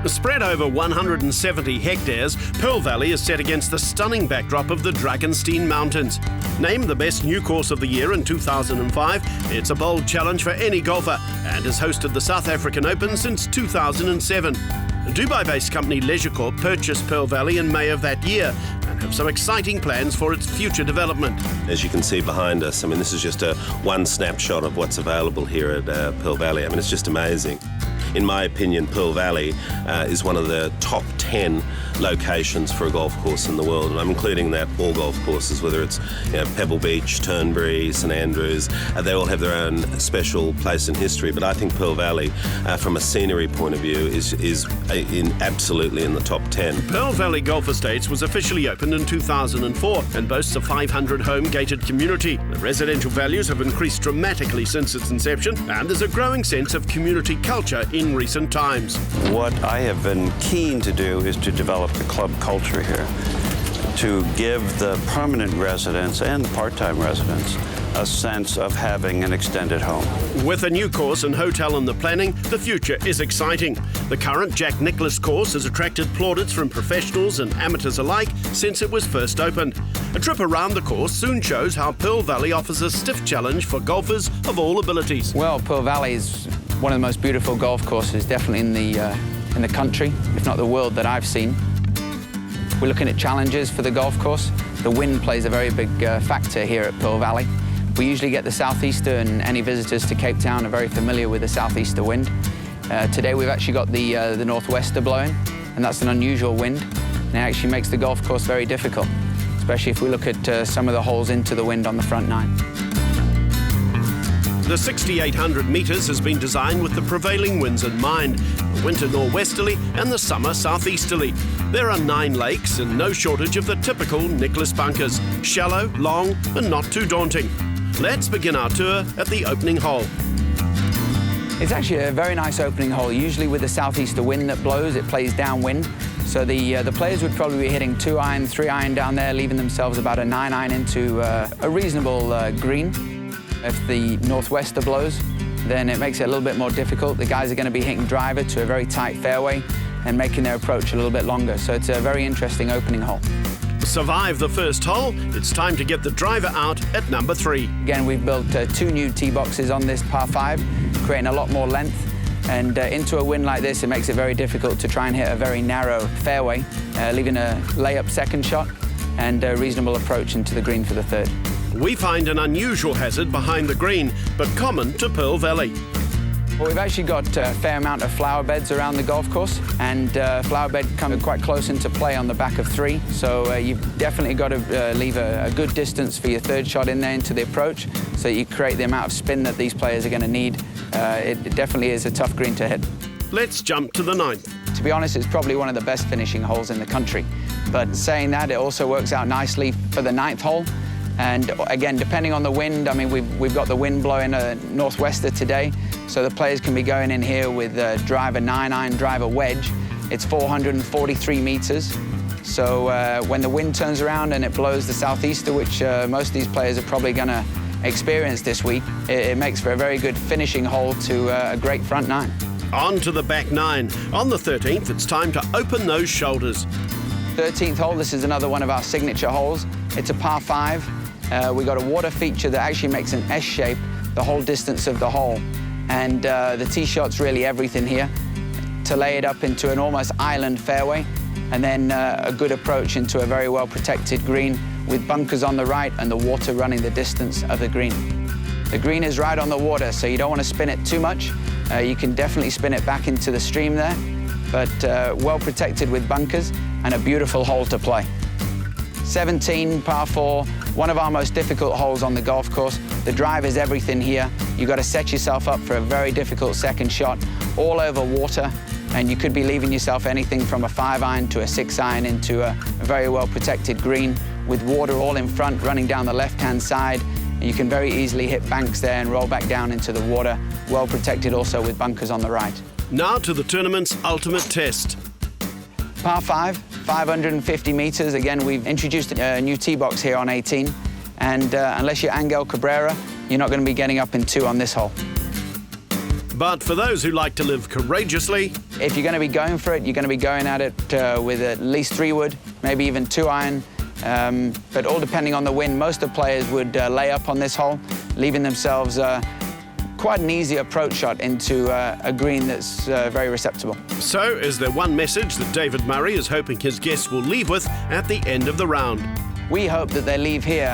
Spread over 170 hectares, Pearl Valley is set against the stunning backdrop of the Drakenstein Mountains. Named the best new course of the year in 2005, it's a bold challenge for any golfer and has hosted the South African Open since 2007. Dubai-based company Leisure Corp purchased Pearl Valley in May of that year and have some exciting plans for its future development. As you can see behind us, this is just one snapshot of what's available here at Pearl Valley. It's just amazing. In my opinion, Pearl Valley is one of the top 10 locations for a golf course in the world, and I'm including that all golf courses, whether it's Pebble Beach, Turnberry, St Andrews. They all have their own special place in history, but I think Pearl Valley, from a scenery point of view, is absolutely in the top 10. Pearl Valley Golf Estates was officially opened in 2004 and boasts a 500-home gated community. The residential values have increased dramatically since its inception, and there's a growing sense of community culture in recent times. What I have been keen to do is to develop the club culture here, to give the permanent residents and the part-time residents a sense of having an extended home. With a new course and hotel in the planning, the future is exciting. The current Jack Nicklaus course has attracted plaudits from professionals and amateurs alike since it was first opened. A trip around the course soon shows how Pearl Valley offers a stiff challenge for golfers of all abilities. Well, Pearl Valley is one of the most beautiful golf courses, definitely in the country, if not the world, that I've seen. We're looking at challenges for the golf course. The wind plays a very big factor here at Pearl Valley. We usually get the southeaster, and any visitors to Cape Town are very familiar with the southeaster wind. Today we've actually got the northwester blowing, and that's an unusual wind, and it actually makes the golf course very difficult, especially if we look at some of the holes into the wind on the front nine. The 6,800 metres has been designed with the prevailing winds in mind, the winter norwesterly and the summer southeasterly. There are 9 lakes and no shortage of the typical Nicklaus bunkers, shallow, long and not too daunting. Let's begin our tour at the opening hole. It's actually a very nice opening hole. Usually with the southeaster wind that blows, it plays downwind. So the players would probably be hitting 2-iron, 3-iron down there, leaving themselves about a 9-iron into a reasonable green. If the northwester blows, then it makes it a little bit more difficult. The guys are going to be hitting driver to a very tight fairway and making their approach a little bit longer. So it's a very interesting opening hole. Survive the first hole, it's time to get the driver out at number 3. Again, we've built 2 new tee boxes on this par 5, creating a lot more length. And into a wind like this, it makes it very difficult to try and hit a very narrow fairway, leaving a layup second shot and a reasonable approach into the green for the third. We find an unusual hazard behind the green, but common to Pearl Valley. Well, we've actually got a fair amount of flower beds around the golf course, and flower bed come quite close into play on the back of 3. So you've definitely got to leave a good distance for your third shot in there into the approach, so you create the amount of spin that these players are going to need. It definitely is a tough green to hit. Let's jump to the 9th. To be honest, it's probably one of the best finishing holes in the country. But saying that, it also works out nicely for the 9th hole. And again, depending on the wind, we've got the wind blowing a northwester today, so the players can be going in here with driver 9-iron, driver wedge. It's 443 meters. So when the wind turns around and it blows the southeaster, which most of these players are probably going to experience this week, it makes for a very good finishing hole to a great front 9. On to the back 9. On the 13th, it's time to open those shoulders. 13th hole, this is another one of our signature holes. It's a par 5. We've got a water feature that actually makes an S shape the whole distance of the hole. And the tee shot's really everything here to lay it up into an almost island fairway, and then a good approach into a very well protected green with bunkers on the right and the water running the distance of the green. The green is right on the water, so you don't want to spin it too much. You can definitely spin it back into the stream there, but well protected with bunkers and a beautiful hole to play. 17, par 4, one of our most difficult holes on the golf course. The drive is everything here. You've got to set yourself up for a very difficult second shot, all over water, and you could be leaving yourself anything from a 5-iron to a 6-iron into a very well-protected green with water all in front running down the left-hand side. And you can very easily hit banks there and roll back down into the water, well protected also with bunkers on the right. Now to the tournament's ultimate test. Par 5, 550 meters. Again, we've introduced a new tee box here on 18, and unless you're Angel Cabrera, you're not going to be getting up in 2 on this hole. But for those who like to live courageously, If you're going to be going for it, you're going to be going at it with at least 3 wood, maybe even 2 iron. But all depending on the wind, most of the players would lay up on this hole, leaving themselves quite an easy approach shot into a green that's very receptible. so is there one message that David Murray is hoping his guests will leave with at the end of the round? We hope that they leave here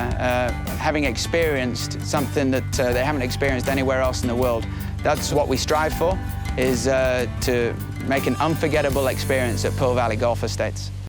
having experienced something that they haven't experienced anywhere else in the world. That's what we strive for, is to make an unforgettable experience at Pearl Valley Golf Estates.